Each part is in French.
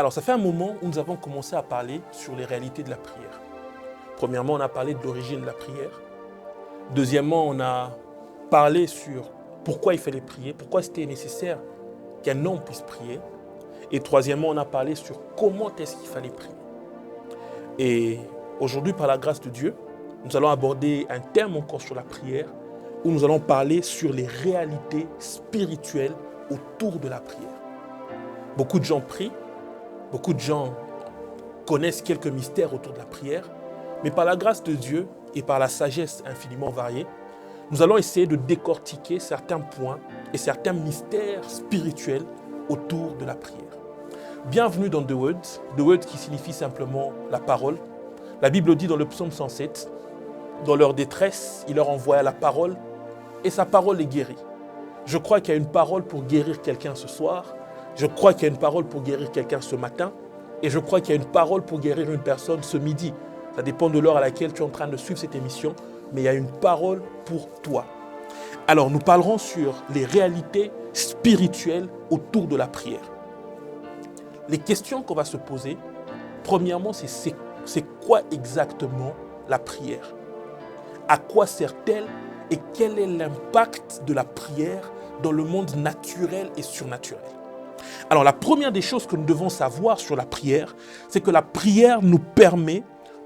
Alors, ça fait un moment où nous avons commencé à parler sur les réalités de la prière. Premièrement, on a parlé de l'origine de la prière. Deuxièmement, on a parlé sur pourquoi il fallait prier, pourquoi c'était nécessaire qu'un homme puisse prier. Et troisièmement, on a parlé sur comment est-ce qu'il fallait prier. Et aujourd'hui, par la grâce de Dieu, nous allons aborder un thème encore sur la prière, où nous allons parler sur les réalités spirituelles autour de la prière. Beaucoup de gens prient, beaucoup de gens connaissent quelques mystères autour de la prière, mais par la grâce de Dieu et par la sagesse infiniment variée, nous allons essayer de décortiquer certains points et certains mystères spirituels autour de la prière. Bienvenue dans The Word qui signifie simplement la parole. La Bible dit dans le psaume 107, dans leur détresse, il leur envoya la parole et sa parole les guérit. Je crois qu'il y a une parole pour guérir quelqu'un ce soir, je crois qu'il y a une parole pour guérir quelqu'un ce matin et je crois qu'il y a une parole pour guérir une personne ce midi. Ça dépend de l'heure à laquelle tu es en train de suivre cette émission, mais il y a une parole pour toi. Alors, nous parlerons sur les réalités spirituelles autour de la prière. Les questions qu'on va se poser, premièrement, c'est quoi exactement la prière? À quoi sert-elle et quel est l'impact de la prière dans le monde naturel et surnaturel? Alors, la première des choses que nous devons savoir sur la prière, c'est que la prière nous permet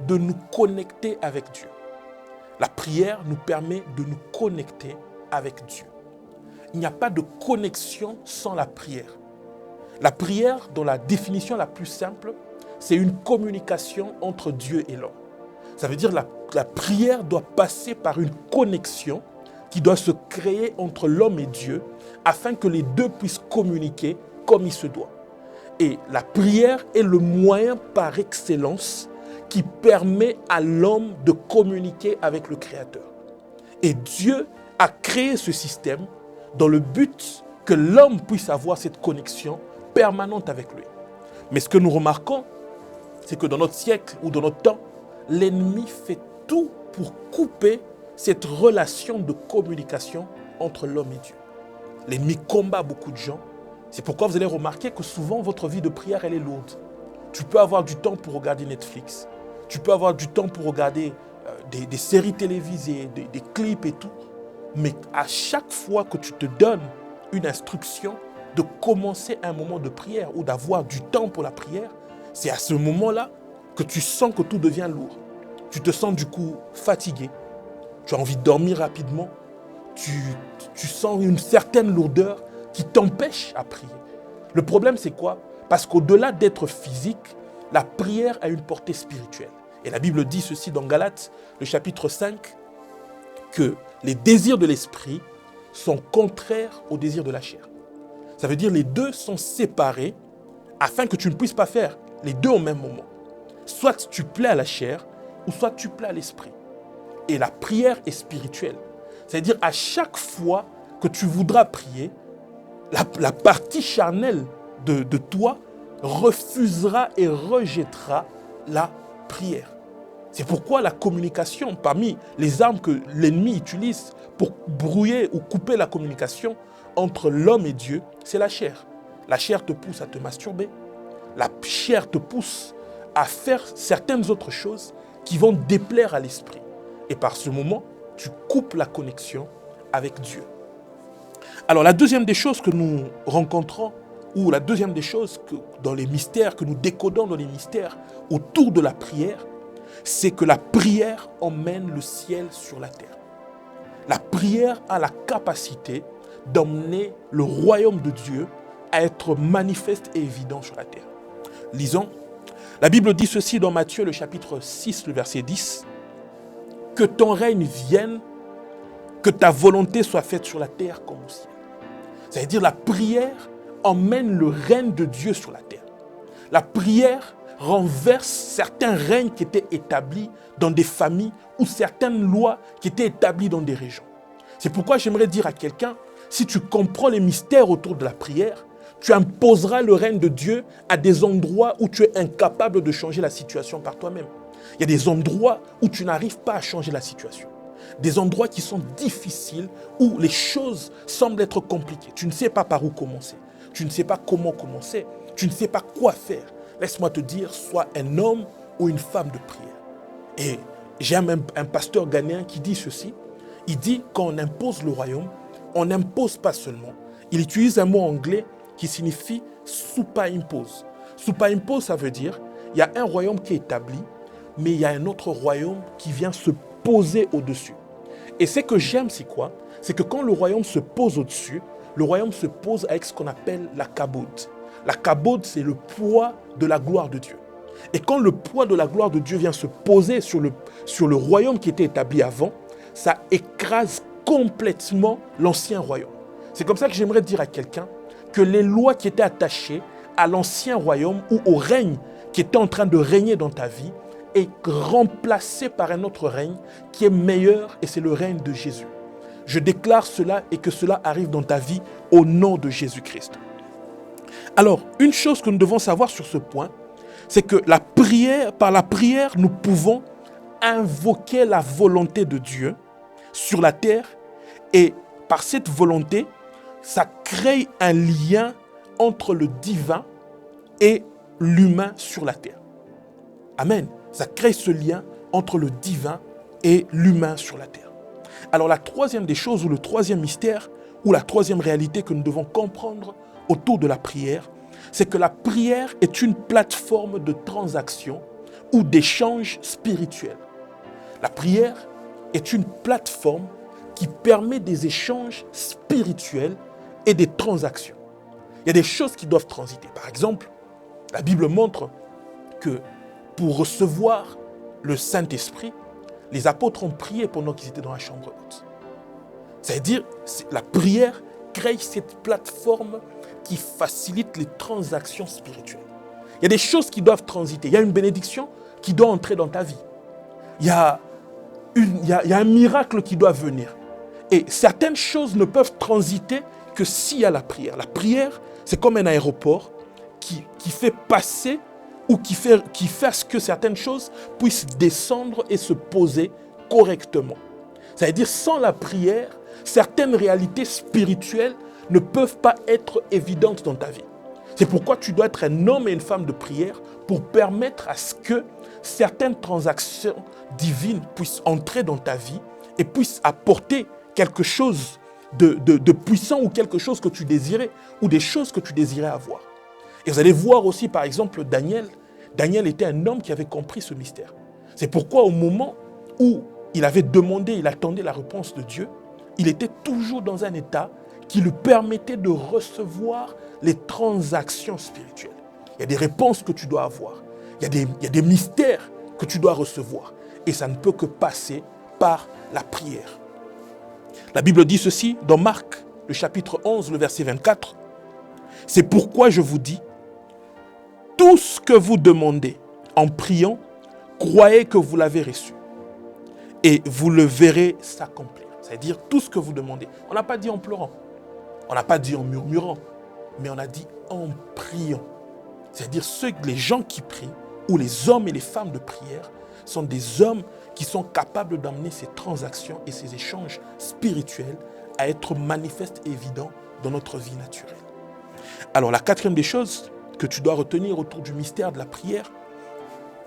de nous connecter avec Dieu. La prière nous permet de nous connecter avec Dieu. Il n'y a pas de connexion sans la prière. La prière, dans la définition la plus simple, c'est une communication entre Dieu et l'homme. Ça veut dire que la prière doit passer par une connexion qui doit se créer entre l'homme et Dieu afin que les deux puissent communiquer comme il se doit. Et la prière est le moyen par excellence qui permet à l'homme de communiquer avec le Créateur. Et Dieu a créé ce système dans le but que l'homme puisse avoir cette connexion permanente avec lui. Mais ce que nous remarquons, c'est que dans notre siècle ou dans notre temps, l'ennemi fait tout pour couper cette relation de communication entre l'homme et Dieu. L'ennemi combat beaucoup de gens. C'est pourquoi vous allez remarquer que souvent votre vie de prière, elle est lourde. Tu peux avoir du temps pour regarder Netflix. Tu peux avoir du temps pour regarder des séries télévisées, des clips et tout. Mais à chaque fois que tu te donnes une instruction de commencer un moment de prière ou d'avoir du temps pour la prière, c'est à ce moment-là que tu sens que tout devient lourd. Tu te sens du coup fatigué. Tu as envie de dormir rapidement. Tu sens une certaine lourdeur qui t'empêche à prier. Le problème, c'est quoi? Parce qu'au-delà d'être physique, la prière a une portée spirituelle. Et la Bible dit ceci dans Galates, le chapitre 5, que les désirs de l'esprit sont contraires aux désirs de la chair. Ça veut dire que les deux sont séparés afin que tu ne puisses pas faire les deux au même moment. Soit tu plais à la chair ou soit tu plais à l'esprit. Et la prière est spirituelle. C'est-à-dire à chaque fois que tu voudras prier, la partie charnelle de toi refusera et rejettera la prière. C'est pourquoi la communication, parmi les armes que l'ennemi utilise pour brouiller ou couper la communication entre l'homme et Dieu, c'est la chair. La chair te pousse à te masturber. La chair te pousse à faire certaines autres choses qui vont déplaire à l'esprit. Et par ce moment, tu coupes la connexion avec Dieu. Alors la deuxième des choses que nous rencontrons, ou la deuxième des choses dans les mystères, que nous décodons dans les mystères autour de la prière, c'est que la prière emmène le ciel sur la terre. La prière a la capacité d'emmener le royaume de Dieu à être manifeste et évident sur la terre. Lisons. La Bible dit ceci dans Matthieu, le chapitre 6, le verset 10. « Que ton règne vienne, que ta volonté soit faite sur la terre comme au ciel. » C'est-à-dire la prière emmène le règne de Dieu sur la terre. La prière renverse certains règnes qui étaient établis dans des familles ou certaines lois qui étaient établies dans des régions. C'est pourquoi j'aimerais dire à quelqu'un, si tu comprends les mystères autour de la prière, tu imposeras le règne de Dieu à des endroits où tu es incapable de changer la situation par toi-même. Il y a des endroits où tu n'arrives pas à changer la situation. Des endroits qui sont difficiles, où les choses semblent être compliquées. Tu ne sais pas par où commencer. Tu ne sais pas comment commencer. Tu ne sais pas quoi faire. laisse-moi te dire, sois un homme ou une femme de prière. Et j'aime un pasteur ghanéen qui dit ceci. Il dit, quand on impose le royaume, on n'impose pas seulement. Il utilise un mot anglais qui signifie superimpose. Superimpose, ça veut dire, il y a un royaume qui est établi, mais il y a un autre royaume qui vient se poser au-dessus. Et ce que j'aime, c'est quoi? C'est que quand le royaume se pose au-dessus, le royaume se pose avec ce qu'on appelle la kabod. La kabod, c'est le poids de la gloire de Dieu. Et quand le poids de la gloire de Dieu vient se poser sur le royaume qui était établi avant, ça écrase complètement l'ancien royaume. C'est comme ça que j'aimerais dire à quelqu'un que les lois qui étaient attachées à l'ancien royaume ou au règne qui était en train de régner dans ta vie est remplacé par un autre règne qui est meilleur, et c'est le règne de Jésus. Je déclare cela et que cela arrive dans ta vie au nom de Jésus-Christ. Alors, une chose que nous devons savoir sur ce point, c'est que par la prière, nous pouvons invoquer la volonté de Dieu sur la terre, et par cette volonté, ça crée un lien entre le divin et l'humain sur la terre. Amen. Ça crée ce lien entre le divin et l'humain sur la terre. Alors la troisième des choses, ou le troisième mystère, ou la troisième réalité que nous devons comprendre autour de la prière, c'est que la prière est une plateforme de transaction ou d'échange spirituel. La prière est une plateforme qui permet des échanges spirituels et des transactions. Il y a des choses qui doivent transiter. Par exemple, la Bible montre que pour recevoir le Saint-Esprit, les apôtres ont prié pendant qu'ils étaient dans la chambre haute. C'est-à-dire, la prière crée cette plateforme qui facilite les transactions spirituelles. Il y a des choses qui doivent transiter. Il y a une bénédiction qui doit entrer dans ta vie. Il y a un miracle qui doit venir. Et certaines choses ne peuvent transiter que s'il y a la prière. La prière, c'est comme un aéroport qui fait passer ou qui fait à ce que certaines choses puissent descendre et se poser correctement. C'est-à-dire, sans la prière, certaines réalités spirituelles ne peuvent pas être évidentes dans ta vie. C'est pourquoi tu dois être un homme et une femme de prière pour permettre à ce que certaines transactions divines puissent entrer dans ta vie et puissent apporter quelque chose de puissant, ou quelque chose que tu désirais, ou des choses que tu désirais avoir. Et vous allez voir aussi, par exemple, Daniel. Daniel était un homme qui avait compris ce mystère. C'est pourquoi au moment où il avait demandé, il attendait la réponse de Dieu, il était toujours dans un état qui lui permettait de recevoir les transactions spirituelles. Il y a des réponses que tu dois avoir. Il y a des mystères que tu dois recevoir. Et ça ne peut que passer par la prière. La Bible dit ceci dans Marc, le chapitre 11, le verset 24. C'est pourquoi je vous dis, tout ce que vous demandez en priant, croyez que vous l'avez reçu. Et vous le verrez s'accomplir. C'est-à-dire tout ce que vous demandez. On n'a pas dit en pleurant. On n'a pas dit en murmurant. Mais on a dit en priant. C'est-à-dire les gens qui prient, ou les hommes et les femmes de prière, sont des hommes qui sont capables d'amener ces transactions et ces échanges spirituels à être manifestes et évidents dans notre vie naturelle. Alors la quatrième des choses que tu dois retenir autour du mystère de la prière,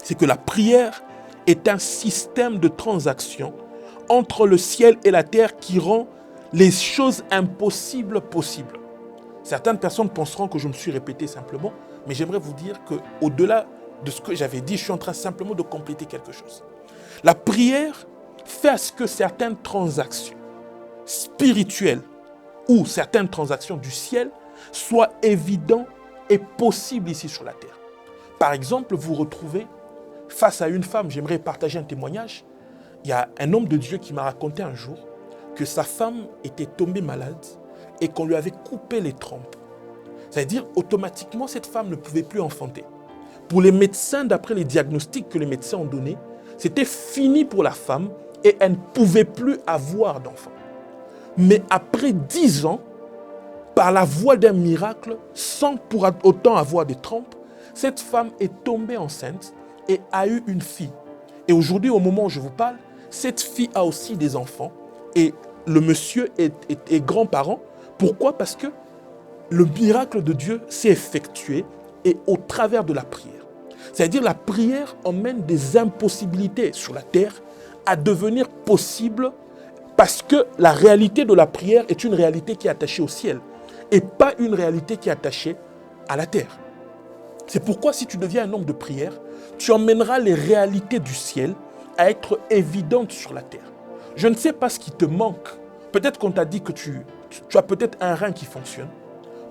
c'est que la prière est un système de transaction entre le ciel et la terre qui rend les choses impossibles possibles. Certaines personnes penseront que je me suis répété simplement, mais j'aimerais vous dire qu'au-delà de ce que j'avais dit, je suis en train simplement de compléter quelque chose. La prière fait à ce que certaines transactions spirituelles ou certaines transactions du ciel soient évidentes et possibles ici sur la terre. Par exemple, vous retrouvez face à une femme, j'aimerais partager un témoignage. Il y a un homme de Dieu qui m'a raconté un jour que sa femme était tombée malade et qu'on lui avait coupé les trompes. C'est-à-dire, automatiquement, cette femme ne pouvait plus enfanter. Pour les médecins, d'après les diagnostics que les médecins ont donnés, c'était fini pour la femme et elle ne pouvait plus avoir d'enfant. Mais après 10 ans, par la voie d'un miracle, sans pour autant avoir des trompes, cette femme est tombée enceinte et a eu une fille. Et aujourd'hui, au moment où je vous parle, cette fille a aussi des enfants et le monsieur est grand-parent. Pourquoi? Parce que le miracle de Dieu s'est effectué et au travers de la prière. C'est-à-dire la prière emmène des impossibilités sur la terre à devenir possibles parce que la réalité de la prière est une réalité qui est attachée au ciel et pas une réalité qui est attachée à la terre. C'est pourquoi si tu deviens un homme de prière, tu emmèneras les réalités du ciel à être évidentes sur la terre. Je ne sais pas ce qui te manque. Peut-être qu'on t'a dit que tu as peut-être un rein qui fonctionne.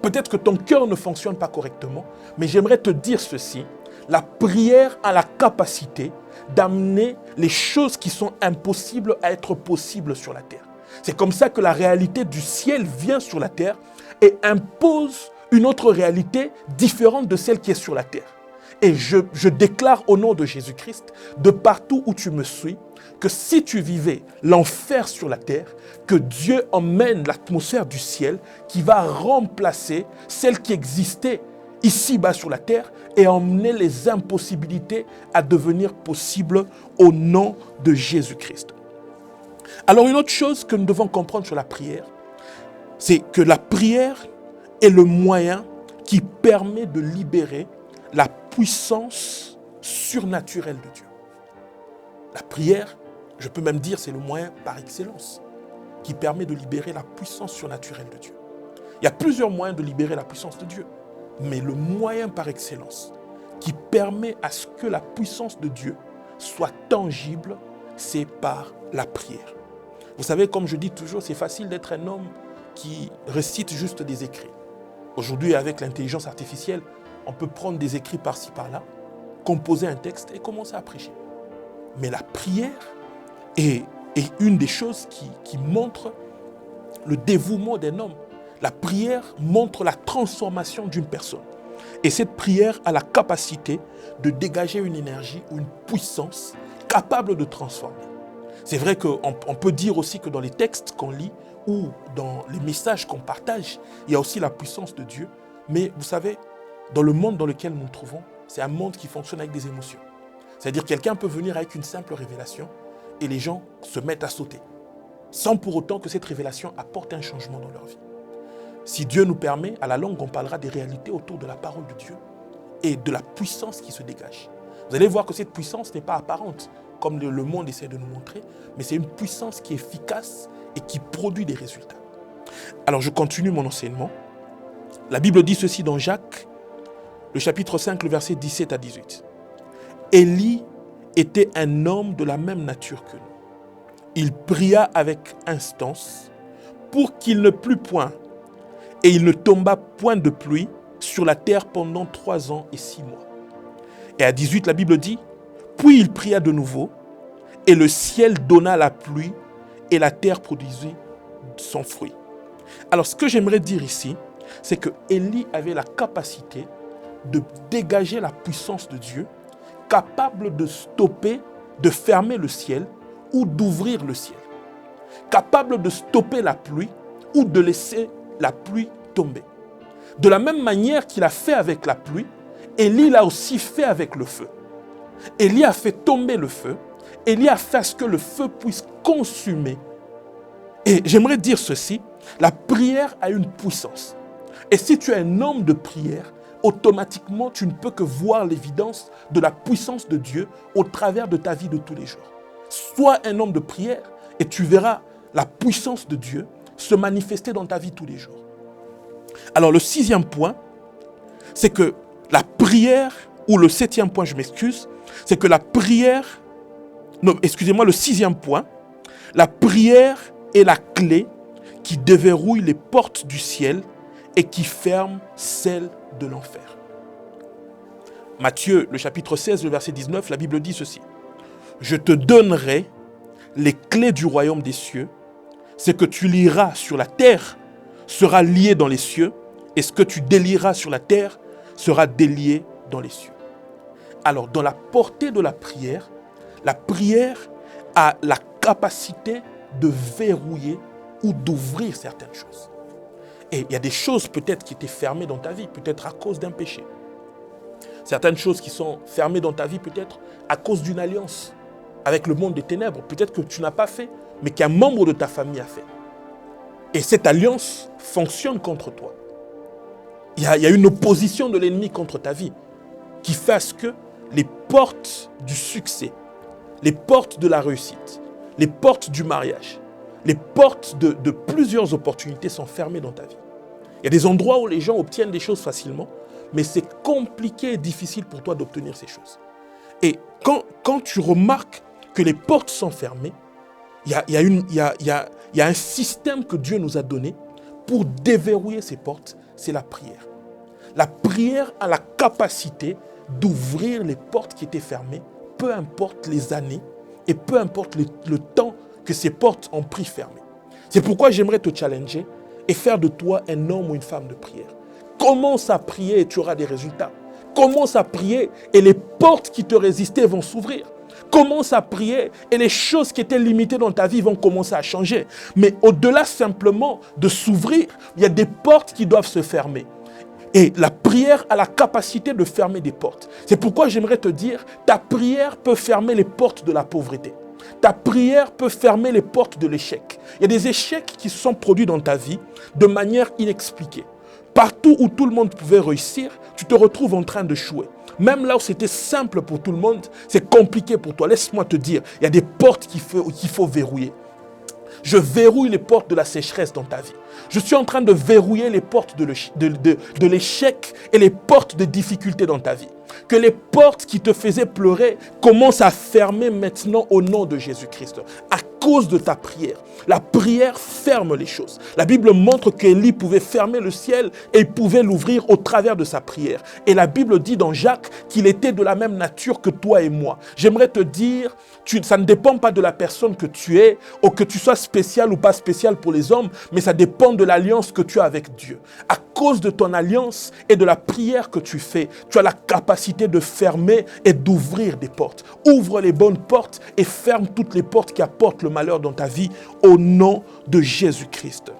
Peut-être que ton cœur ne fonctionne pas correctement. Mais j'aimerais te dire ceci. La prière a la capacité d'amener les choses qui sont impossibles à être possibles sur la terre. C'est comme ça que la réalité du ciel vient sur la terre et impose une autre réalité différente de celle qui est sur la terre. Et je déclare au nom de Jésus-Christ, de partout où tu me suis, que si tu vivais l'enfer sur la terre, que Dieu emmène l'atmosphère du ciel qui va remplacer celle qui existait ici-bas sur la terre et emmener les impossibilités à devenir possibles au nom de Jésus-Christ. Alors une autre chose que nous devons comprendre sur la prière, c'est que la prière est le moyen qui permet de libérer la puissance surnaturelle de Dieu. La prière, je peux même dire, c'est le moyen par excellence qui permet de libérer la puissance surnaturelle de Dieu. Il y a plusieurs moyens de libérer la puissance de Dieu, mais le moyen par excellence qui permet à ce que la puissance de Dieu soit tangible, c'est par la prière. Vous savez, comme je dis toujours, c'est facile d'être un homme qui récite juste des écrits. Aujourd'hui, avec l'intelligence artificielle, on peut prendre des écrits par-ci, par-là, composer un texte et commencer à prêcher. Mais la prière est une des choses qui montre le dévouement d'un homme. La prière montre la transformation d'une personne. Et cette prière a la capacité de dégager une énergie ou une puissance capable de transformer. C'est vrai qu'on peut dire aussi que dans les textes qu'on lit ou dans les messages qu'on partage, il y a aussi la puissance de Dieu. Mais vous savez, dans le monde dans lequel nous nous trouvons, c'est un monde qui fonctionne avec des émotions. C'est-à-dire que quelqu'un peut venir avec une simple révélation et les gens se mettent à sauter, sans pour autant que cette révélation apporte un changement dans leur vie. Si Dieu nous permet, à la longue, on parlera des réalités autour de la parole de Dieu et de la puissance qui se dégage. Vous allez voir que cette puissance n'est pas apparente, comme le monde essaie de nous montrer, mais c'est une puissance qui est efficace et qui produit des résultats. Alors, je continue mon enseignement. La Bible dit ceci dans Jacques, le chapitre 5, le verset 17 à 18. Élie était un homme de la même nature que nous. Il pria avec instance pour qu'il ne plût point, et il ne tomba point de pluie sur la terre pendant 3 ans et 6 mois. Et à 18, la Bible dit, puis il pria de nouveau, et le ciel donna la pluie, et la terre produisit son fruit. Alors, ce que j'aimerais dire ici, c'est que Élie avait la capacité de dégager la puissance de Dieu, capable de stopper, de fermer le ciel ou d'ouvrir le ciel. Capable de stopper la pluie ou de laisser la pluie tomber. De la même manière qu'il a fait avec la pluie, Élie l'a aussi fait avec le feu. Élie a fait tomber le feu. Élie a fait à ce que le feu puisse consumer. Et j'aimerais dire ceci, la prière a une puissance. Et si tu es un homme de prière, automatiquement, tu ne peux que voir l'évidence de la puissance de Dieu au travers de ta vie de tous les jours. Sois un homme de prière et tu verras la puissance de Dieu se manifester dans ta vie tous les jours. Alors le 6e point, c'est que la prière, ou le 7e point, je m'excuse, c'est que la prière, non, excusez-moi, le 6e point, la prière est la clé qui déverrouille les portes du ciel et qui ferme celles de l'enfer. Matthieu, le chapitre 16, le verset 19, la Bible dit ceci. Je te donnerai les clés du royaume des cieux. Ce que tu lieras sur la terre sera lié dans les cieux, et ce que tu délieras sur la terre sera délié dans les cieux. Alors, dans la portée de la prière a la capacité de verrouiller ou d'ouvrir certaines choses. Et il y a des choses peut-être qui étaient fermées dans ta vie, peut-être à cause d'un péché. Certaines choses qui sont fermées dans ta vie, peut-être à cause d'une alliance avec le monde des ténèbres, peut-être que tu n'as pas fait, mais qu'un membre de ta famille a fait. Et cette alliance fonctionne contre toi. Il y a une opposition de l'ennemi contre ta vie qui fait à ce que les portes du succès, les portes de la réussite, les portes du mariage, les portes de plusieurs opportunités sont fermées dans ta vie. Il y a des endroits où les gens obtiennent des choses facilement, mais c'est compliqué et difficile pour toi d'obtenir ces choses. Et quand tu remarques que les portes sont fermées, il y a un système que Dieu nous a donné pour déverrouiller ces portes, c'est la prière. La prière a la capacité d'ouvrir les portes qui étaient fermées, peu importe les années et peu importe le temps que ces portes ont pris fermées. C'est pourquoi j'aimerais te challenger et faire de toi un homme ou une femme de prière. Commence à prier et tu auras des résultats. Commence à prier et les portes qui te résistaient vont s'ouvrir. Commence à prier et les choses qui étaient limitées dans ta vie vont commencer à changer. Mais au-delà simplement de s'ouvrir, il y a des portes qui doivent se fermer. Et la prière a la capacité de fermer des portes. C'est pourquoi j'aimerais te dire, ta prière peut fermer les portes de la pauvreté. Ta prière peut fermer les portes de l'échec. Il y a des échecs qui se sont produits dans ta vie de manière inexpliquée. Partout où tout le monde pouvait réussir, tu te retrouves en train de d'échouer. Même là où c'était simple pour tout le monde, c'est compliqué pour toi. Laisse-moi te dire, il y a des portes qu'il faut verrouiller. Je verrouille les portes de la sécheresse dans ta vie. Je suis en train de verrouiller les portes de l'échec et les portes de difficultés dans ta vie. Que les portes qui te faisaient pleurer commencent à fermer maintenant au nom de Jésus-Christ. À cause de ta prière. La prière ferme les choses. La Bible montre qu'Élie pouvait fermer le ciel et il pouvait l'ouvrir au travers de sa prière. Et la Bible dit dans Jacques qu'il était de la même nature que toi et moi. J'aimerais te dire, ça ne dépend pas de la personne que tu es ou que tu sois spécial ou pas spécial pour les hommes, mais ça dépend de l'alliance que tu as avec Dieu. À cause de ton alliance et de la prière que tu fais, tu as la capacité de fermer et d'ouvrir des portes. Ouvre les bonnes portes et ferme toutes les portes qui apportent le malheur dans ta vie au nom de Jésus-Christ.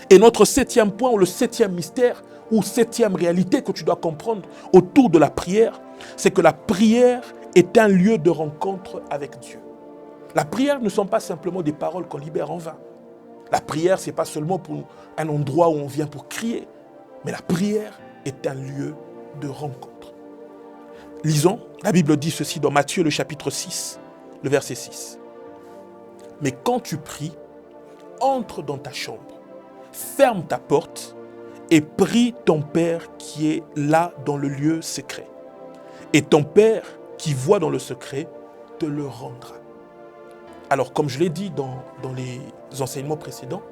Et notre septième point ou le septième mystère ou septième réalité que tu dois comprendre autour de la prière, c'est que la prière est un lieu de rencontre avec Dieu. La prière ne sont pas simplement des paroles qu'on libère en vain. La prière, ce n'est pas seulement pour un endroit où on vient pour crier, mais la prière est un lieu de rencontre. Lisons, la Bible dit ceci dans Matthieu le chapitre 6, le verset 6. Mais quand tu pries, entre dans ta chambre, ferme ta porte et prie ton Père qui est là dans le lieu secret. Et ton Père qui voit dans le secret te le rendra. Alors, comme je l'ai dit dans les enseignements précédents,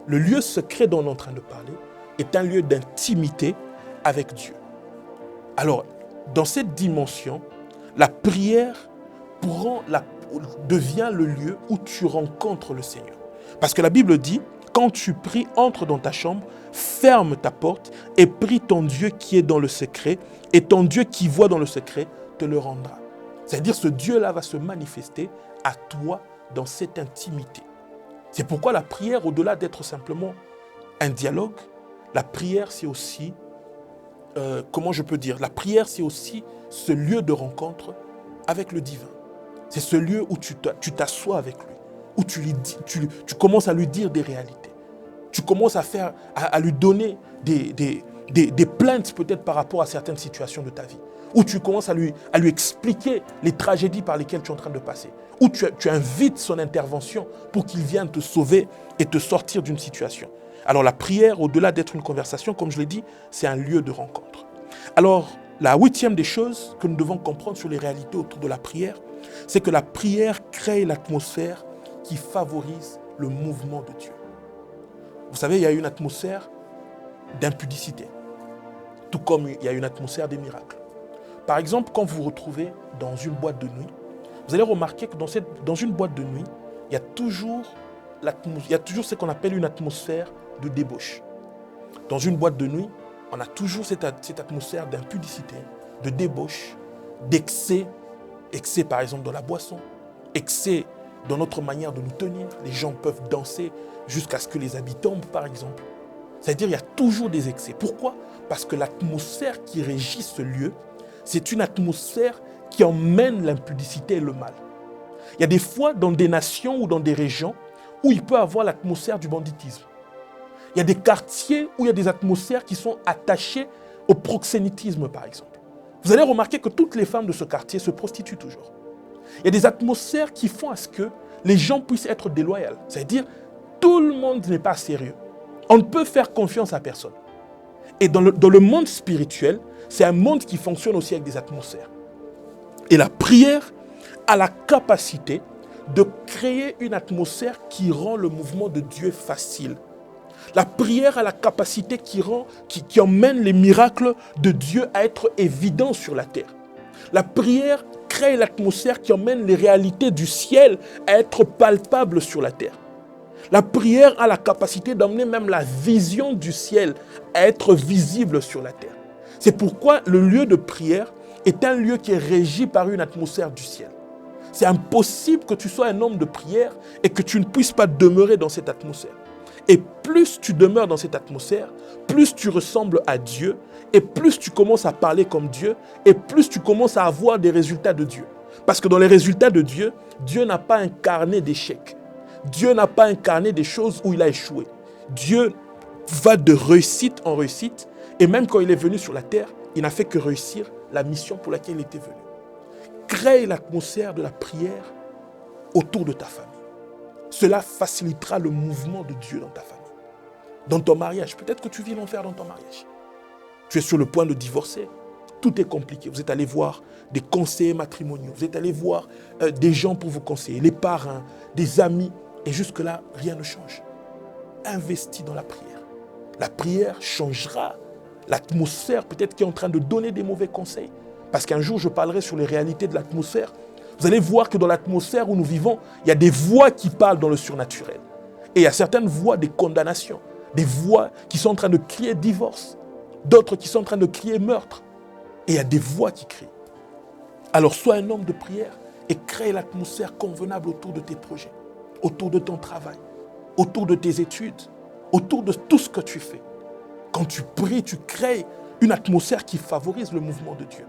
le lieu secret dont on est en train de parler est un lieu d'intimité avec Dieu. Alors, dans cette dimension, la prière devient le lieu où tu rencontres le Seigneur. Parce que la Bible dit, quand tu pries, entre dans ta chambre, ferme ta porte et prie ton Dieu qui est dans le secret, et ton Dieu qui voit dans le secret te le rendra. C'est-à-dire ce Dieu-là va se manifester à toi dans cette intimité. C'est pourquoi la prière, au-delà d'être simplement un dialogue, la prière c'est aussi, la prière c'est aussi ce lieu de rencontre avec le divin. C'est ce lieu où tu t'assois avec lui, où tu commences à lui dire des réalités. Tu commences à lui donner des plaintes peut-être par rapport à certaines situations de ta vie. Où tu commences à lui expliquer les tragédies par lesquelles tu es en train de passer. Où tu invites son intervention pour qu'il vienne te sauver et te sortir d'une situation. Alors la prière, au-delà d'être une conversation, comme je l'ai dit, c'est un lieu de rencontre. Alors, la huitième des choses que nous devons comprendre sur les réalités autour de la prière, c'est que la prière crée l'atmosphère qui favorise le mouvement de Dieu. Vous savez, il y a une atmosphère d'impudicité, tout comme il y a une atmosphère des miracles. Par exemple, quand vous vous retrouvez dans une boîte de nuit, vous allez remarquer que dans une boîte de nuit, il y a toujours ce qu'on appelle une atmosphère de débauche. Dans une boîte de nuit, on a toujours cette atmosphère d'impudicité, de débauche, d'excès. Excès par exemple dans la boisson, excès dans notre manière de nous tenir. Les gens peuvent danser jusqu'à ce que les habits tombent par exemple. C'est-à-dire il y a toujours des excès. Pourquoi ? Parce que l'atmosphère qui régit ce lieu, c'est une atmosphère qui emmène l'impudicité et le mal. Il y a des fois dans des nations ou dans des régions où il peut y avoir l'atmosphère du banditisme. Il y a des quartiers où il y a des atmosphères qui sont attachées au proxénétisme par exemple. Vous allez remarquer que toutes les femmes de ce quartier se prostituent toujours. Il y a des atmosphères qui font à ce que les gens puissent être déloyaux. C'est-à-dire, tout le monde n'est pas sérieux. On ne peut faire confiance à personne. Et dans le monde spirituel, c'est un monde qui fonctionne aussi avec des atmosphères. Et la prière a la capacité de créer une atmosphère qui rend le mouvement de Dieu facile. La prière a la capacité qui emmène les miracles de Dieu à être évidents sur la terre. La prière crée l'atmosphère qui emmène les réalités du ciel à être palpables sur la terre. La prière a la capacité d'emmener même la vision du ciel à être visible sur la terre. C'est pourquoi le lieu de prière est un lieu qui est régi par une atmosphère du ciel. C'est impossible que tu sois un homme de prière et que tu ne puisses pas demeurer dans cette atmosphère. Et plus tu demeures dans cette atmosphère, plus tu ressembles à Dieu, et plus tu commences à parler comme Dieu, et plus tu commences à avoir des résultats de Dieu. Parce que dans les résultats de Dieu, Dieu n'a pas incarné d'échecs. Dieu n'a pas incarné des choses où il a échoué. Dieu va de réussite en réussite, et même quand il est venu sur la terre, il n'a fait que réussir la mission pour laquelle il était venu. Crée l'atmosphère de la prière autour de ta famille. Cela facilitera le mouvement de Dieu dans ta famille. Dans ton mariage, peut-être que tu vis l'enfer dans ton mariage. Tu es sur le point de divorcer. Tout est compliqué. Vous êtes allé voir des conseillers matrimoniaux. Vous êtes allé voir des gens pour vous conseiller, les parrains, des amis. Et jusque-là, rien ne change. Investis dans la prière. La prière changera l'atmosphère, peut-être qui est en train de donner des mauvais conseils. Parce qu'un jour, je parlerai sur les réalités de l'atmosphère. Vous allez voir que dans l'atmosphère où nous vivons, il y a des voix qui parlent dans le surnaturel. Et il y a certaines voix des condamnations, des voix qui sont en train de crier divorce, d'autres qui sont en train de crier meurtre. Et il y a des voix qui crient. Alors sois un homme de prière et crée l'atmosphère convenable autour de tes projets, autour de ton travail, autour de tes études, autour de tout ce que tu fais. Quand tu pries, tu crées une atmosphère qui favorise le mouvement de Dieu.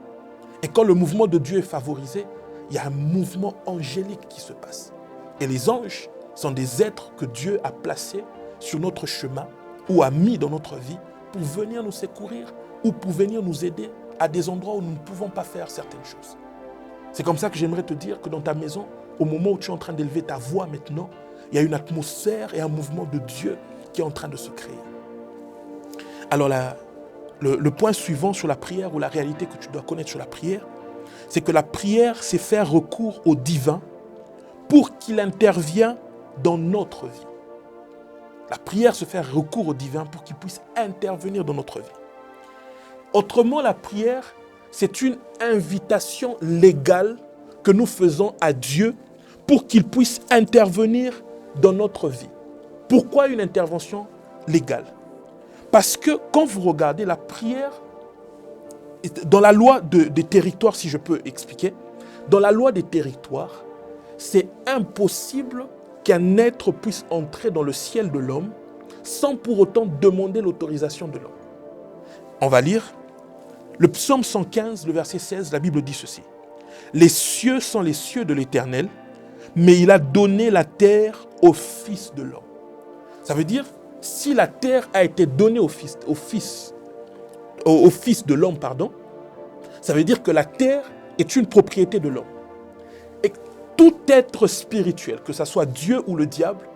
Et quand le mouvement de Dieu est favorisé, il y a un mouvement angélique qui se passe. Et les anges sont des êtres que Dieu a placés sur notre chemin ou a mis dans notre vie pour venir nous secourir ou pour venir nous aider à des endroits où nous ne pouvons pas faire certaines choses. C'est comme ça que j'aimerais te dire que dans ta maison, au moment où tu es en train d'élever ta voix maintenant, il y a une atmosphère et un mouvement de Dieu qui est en train de se créer. Alors le point suivant sur la prière ou la réalité que tu dois connaître sur la prière, c'est que la prière, c'est faire recours au divin pour qu'il intervienne dans notre vie. La prière, c'est faire recours au divin pour qu'il puisse intervenir dans notre vie. Autrement, la prière, c'est une invitation légale que nous faisons à Dieu pour qu'il puisse intervenir dans notre vie. Pourquoi une intervention légale? Parce que quand vous regardez la prière, dans la loi des territoires, si je peux expliquer, dans la loi des territoires, c'est impossible qu'un être puisse entrer dans le ciel de l'homme sans pour autant demander l'autorisation de l'homme. On va lire le psaume 115, le verset 16, la Bible dit ceci. « Les cieux sont les cieux de l'Éternel, mais il a donné la terre au Fils de l'homme. » Ça veut dire, si la terre a été donnée au fils de l'homme, ça veut dire que la terre est une propriété de l'homme. Et tout être spirituel, que ce soit Dieu ou le diable,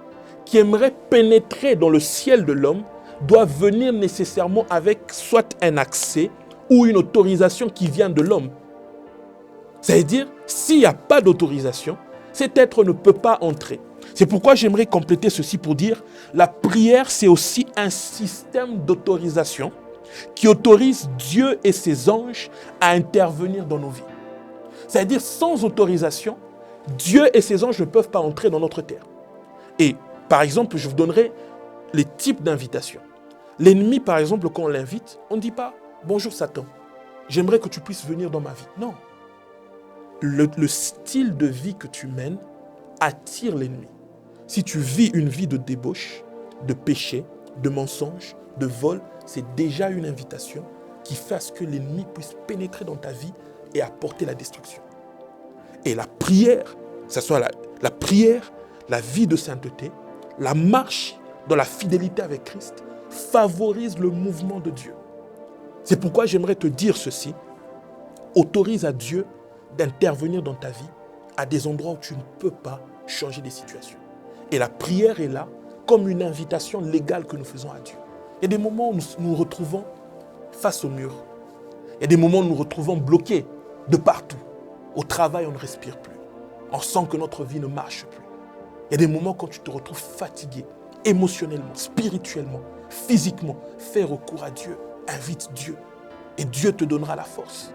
qui aimerait pénétrer dans le ciel de l'homme, doit venir nécessairement avec soit un accès ou une autorisation qui vient de l'homme. Ça veut dire, s'il n'y a pas d'autorisation, cet être ne peut pas entrer. C'est pourquoi j'aimerais compléter ceci pour dire, la prière, c'est aussi un système d'autorisation qui autorise Dieu et ses anges à intervenir dans nos vies. C'est-à-dire, sans autorisation, Dieu et ses anges ne peuvent pas entrer dans notre terre. Et, par exemple, je vous donnerai les types d'invitations. L'ennemi, par exemple, quand on l'invite, on ne dit pas « Bonjour Satan, j'aimerais que tu puisses venir dans ma vie ». Non. Le style de vie que tu mènes attire l'ennemi. Si tu vis une vie de débauche, de péché, de mensonge, de vol, c'est déjà une invitation qui fait à ce que l'ennemi puisse pénétrer dans ta vie et apporter la destruction. Et la prière, que ce soit la prière, la vie de sainteté, la marche dans la fidélité avec Christ, favorise le mouvement de Dieu. C'est pourquoi j'aimerais te dire ceci. autorise à Dieu d'intervenir dans ta vie à des endroits où tu ne peux pas changer des situations. Et la prière est là comme une invitation légale que nous faisons à Dieu. Il y a des moments où nous nous retrouvons face au mur. Il y a des moments où nous nous retrouvons bloqués de partout. Au travail, on ne respire plus. On sent que notre vie ne marche plus. Il y a des moments quand tu te retrouves fatigué, émotionnellement, spirituellement, physiquement. Fais recours à Dieu. Invite Dieu. Et Dieu te donnera la force.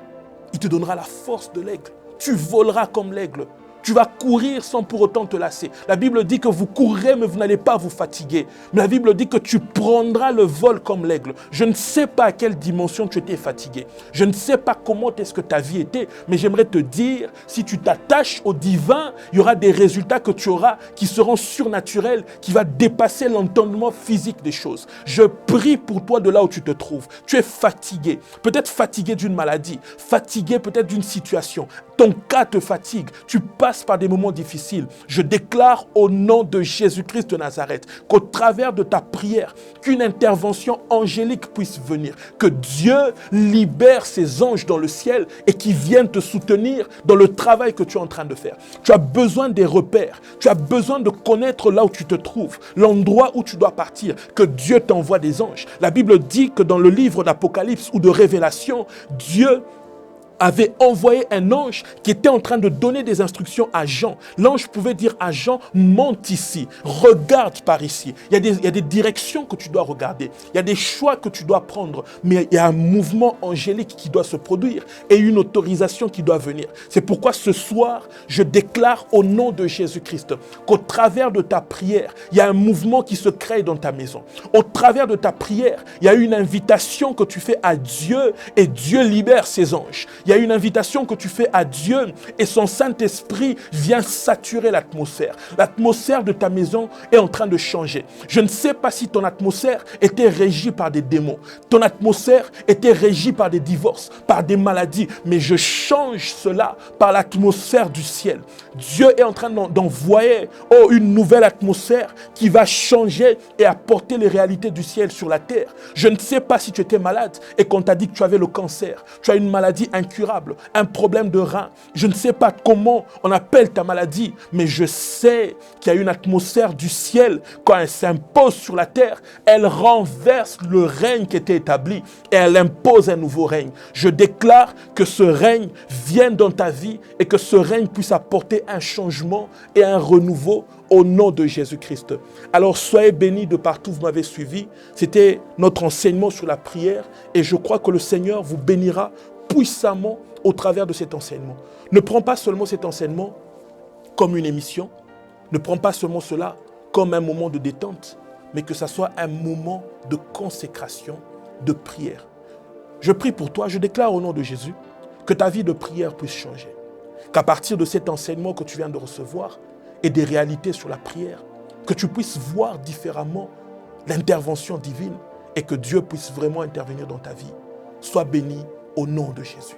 Il te donnera la force de l'aigle. Tu voleras comme l'aigle. Tu vas courir sans pour autant te lasser. La Bible dit que vous courrez, mais vous n'allez pas vous fatiguer. Mais la Bible dit que tu prendras le vol comme l'aigle. Je ne sais pas à quelle dimension tu étais fatigué. Je ne sais pas comment est-ce que ta vie était, mais j'aimerais te dire, si tu t'attaches au divin, il y aura des résultats que tu auras qui seront surnaturels, qui vont dépasser l'entendement physique des choses. Je prie pour toi de là où tu te trouves. Tu es fatigué, peut-être fatigué d'une maladie, fatigué peut-être d'une situation. Ton cas te fatigue, tu passes par des moments difficiles. Je déclare au nom de Jésus-Christ de Nazareth qu'au travers de ta prière, qu'une intervention angélique puisse venir, que Dieu libère ses anges dans le ciel et qui viennent te soutenir dans le travail que tu es en train de faire. Tu as besoin des repères, tu as besoin de connaître là où tu te trouves, l'endroit où tu dois partir, que Dieu t'envoie des anges. La Bible dit que dans le livre d'Apocalypse ou de Révélation, Dieu avait envoyé un ange qui était en train de donner des instructions à Jean. L'ange pouvait dire à Jean, monte ici, regarde par ici. Il y a des directions que tu dois regarder. Il y a des choix que tu dois prendre. Mais il y a un mouvement angélique qui doit se produire et une autorisation qui doit venir. C'est pourquoi ce soir, je déclare au nom de Jésus-Christ qu'au travers de ta prière, il y a un mouvement qui se crée dans ta maison. Au travers de ta prière, il y a une invitation que tu fais à Dieu et Dieu libère ses anges. Il y a une invitation que tu fais à Dieu et son Saint-Esprit vient saturer l'atmosphère. L'atmosphère de ta maison est en train de changer. Je ne sais pas si ton atmosphère était régie par des démons. Ton atmosphère était régie par des divorces, par des maladies. Mais je change cela par l'atmosphère du ciel. Dieu est en train d'envoyer une nouvelle atmosphère qui va changer et apporter les réalités du ciel sur la terre. Je ne sais pas si tu étais malade et qu'on t'a dit que tu avais le cancer. Tu as une maladie incurable, un problème de rein. Je ne sais pas comment on appelle ta maladie, mais je sais qu'il y a une atmosphère du ciel. Quand elle s'impose sur la terre, elle renverse le règne qui était établi et elle impose un nouveau règne. Je déclare que ce règne vienne dans ta vie et que ce règne puisse apporter un changement et un renouveau au nom de Jésus-Christ. Alors soyez bénis de partout, vous m'avez suivi. C'était notre enseignement sur la prière et je crois que le Seigneur vous bénira puissamment au travers de cet enseignement. Ne prends pas seulement cet enseignement comme une émission, ne prends pas seulement cela comme un moment de détente, mais que ça soit un moment de consécration, de prière. Je prie pour toi, je déclare au nom de Jésus que ta vie de prière puisse changer. Qu'à partir de cet enseignement que tu viens de recevoir et des réalités sur la prière, que tu puisses voir différemment l'intervention divine et que Dieu puisse vraiment intervenir dans ta vie. Sois béni au nom de Jésus.